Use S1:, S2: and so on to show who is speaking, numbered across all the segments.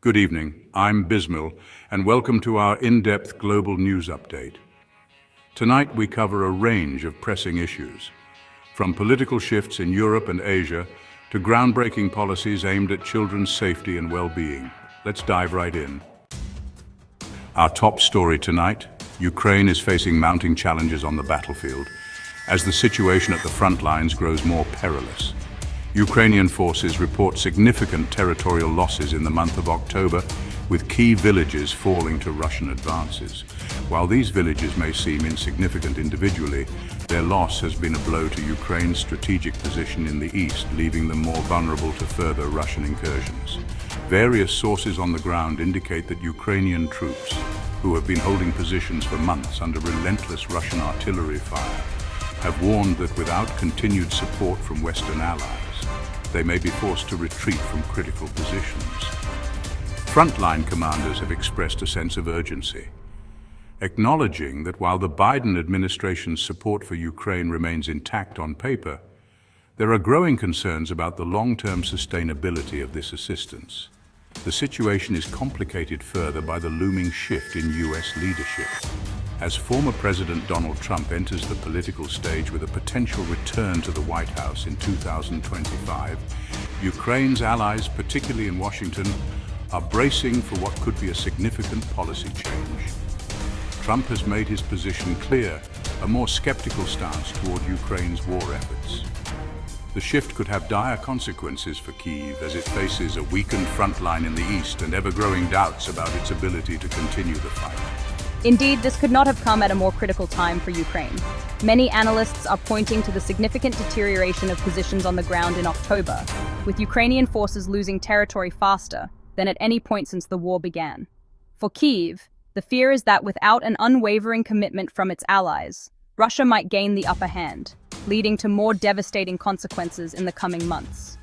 S1: Good evening, I'm Bismil, and welcome to our in-depth global news update. Tonight we cover a range of pressing issues, from political shifts in Europe and Asia to groundbreaking policies aimed at children's safety and well-being. Let's dive right in. Our top story tonight: Ukraine is facing mounting challenges on the battlefield as the situation at the front lines grows more perilous. Ukrainian forces report significant territorial losses in the month of October, with key villages falling to Russian advances. While these villages may seem insignificant individually, their loss has been a blow to Ukraine's strategic position in the east, leaving them more vulnerable to further Russian incursions. Various sources on the ground indicate that Ukrainian troops, who have been holding positions for months under relentless Russian artillery fire, have warned that without continued support from Western allies, they may be forced to retreat from critical positions. Frontline commanders have expressed a sense of urgency, acknowledging that while the Biden administration's support for Ukraine remains intact on paper, there are growing concerns about the long-term sustainability of this assistance. The situation is complicated further by the looming shift in U.S. leadership. As former President Donald Trump enters the political stage with a potential return to the White House in 2025, Ukraine's allies, particularly in Washington, are bracing for what could be a significant policy change. Trump has made his position clear, a more skeptical stance toward Ukraine's war efforts. The shift could have dire consequences for Kyiv as it faces a weakened front line in the east and ever-growing doubts about its ability to continue the fight.
S2: Indeed, this could not have come at a more critical time for Ukraine. Many analysts are pointing to the significant deterioration of positions on the ground in October, with Ukrainian forces losing territory faster than at any point since the war began. For Kyiv, the fear is that without an unwavering commitment from its allies, Russia might gain the upper hand, leading to more devastating consequences in the coming months.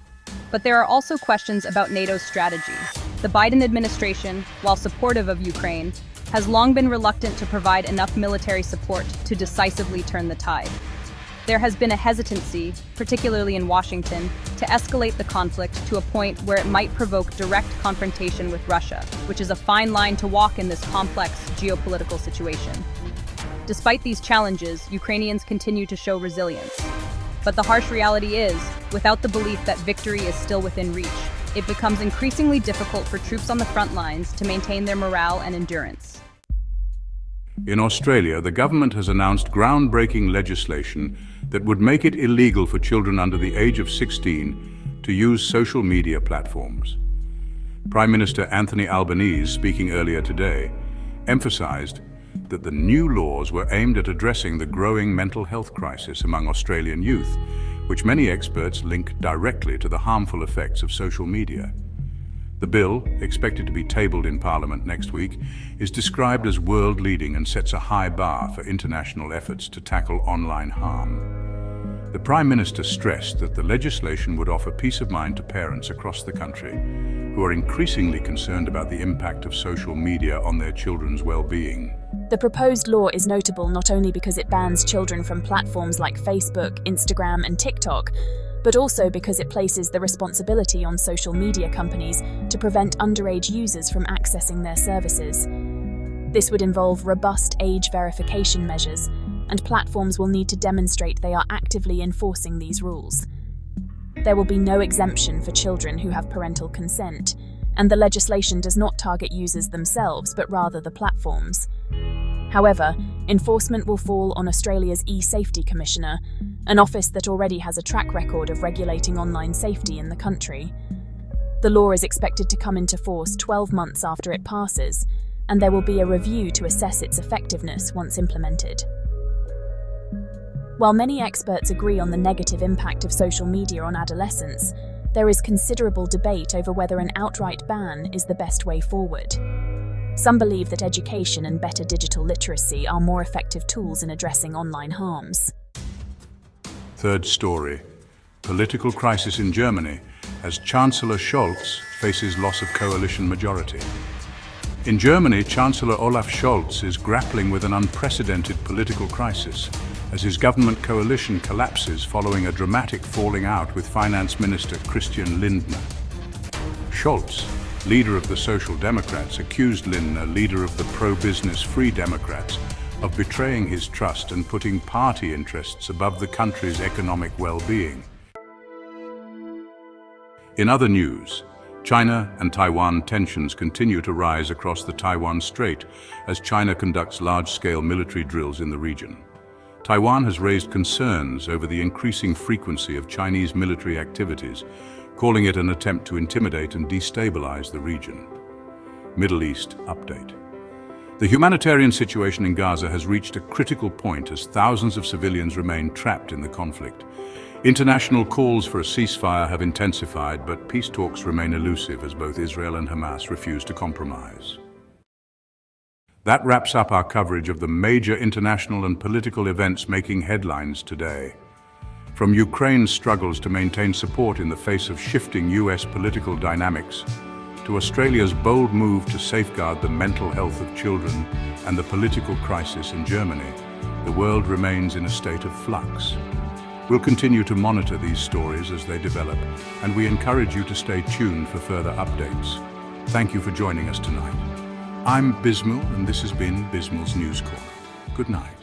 S2: But there are also questions about NATO's strategy. The Biden administration, while supportive of Ukraine, has long been reluctant to provide enough military support to decisively turn the tide. There has been a hesitancy, particularly in Washington, to escalate the conflict to a point where it might provoke direct confrontation with Russia, which is a fine line to walk in this complex geopolitical situation. Despite these challenges, Ukrainians continue to show resilience. But the harsh reality is, without the belief that victory is still within reach, it becomes increasingly difficult for troops on the front lines to maintain their morale and endurance.
S1: In Australia, the government has announced groundbreaking legislation that would make it illegal for children under the age of 16 to use social media platforms. Prime Minister Anthony Albanese, speaking earlier today, emphasized that the new laws were aimed at addressing the growing mental health crisis among Australian youth, which many experts link directly to the harmful effects of social media. The bill, expected to be tabled in Parliament next week, is described as world-leading and sets a high bar for international efforts to tackle online harm. The Prime Minister stressed that the legislation would offer peace of mind to parents across the country who are increasingly concerned about the impact of social media on their children's well-being.
S3: The proposed law is notable not only because it bans children from platforms like Facebook, Instagram, and TikTok, but also because it places the responsibility on social media companies to prevent underage users from accessing their services. This would involve robust age verification measures, and platforms will need to demonstrate they are actively enforcing these rules. There will be no exemption for children who have parental consent, and the legislation does not target users themselves, but rather the platforms. However, enforcement will fall on Australia's e-Safety Commissioner, an office that already has a track record of regulating online safety in the country. The law is expected to come into force 12 months after it passes, and there will be a review to assess its effectiveness once implemented. While many experts agree on the negative impact of social media on adolescents, there is considerable debate over whether an outright ban is the best way forward. Some believe that education and better digital literacy are more effective tools in addressing online harms.
S1: Third story: political crisis in Germany as Chancellor Scholz faces loss of coalition majority. In Germany, Chancellor Olaf Scholz is grappling with an unprecedented political crisis as his government coalition collapses following a dramatic falling out with Finance Minister Christian Lindner. Scholz, leader of the Social Democrats, accused Lindner, leader of the pro-business Free Democrats, of betraying his trust and putting party interests above the country's economic well-being. In other news, China and Taiwan tensions continue to rise across the Taiwan Strait as China conducts large-scale military drills in the region. Taiwan has raised concerns over the increasing frequency of Chinese military activities, calling it an attempt to intimidate and destabilize the region. Middle East update. The humanitarian situation in Gaza has reached a critical point as thousands of civilians remain trapped in the conflict. International calls for a ceasefire have intensified, but peace talks remain elusive as both Israel and Hamas refuse to compromise. That wraps up our coverage of the major international and political events making headlines today. From Ukraine's struggles to maintain support in the face of shifting US political dynamics, to Australia's bold move to safeguard the mental health of children and the political crisis in Germany, the world remains in a state of flux. We'll continue to monitor these stories as they develop, and we encourage you to stay tuned for further updates. Thank you for joining us tonight. I'm Bismil, and this has been Bismil's News Corner. Good night.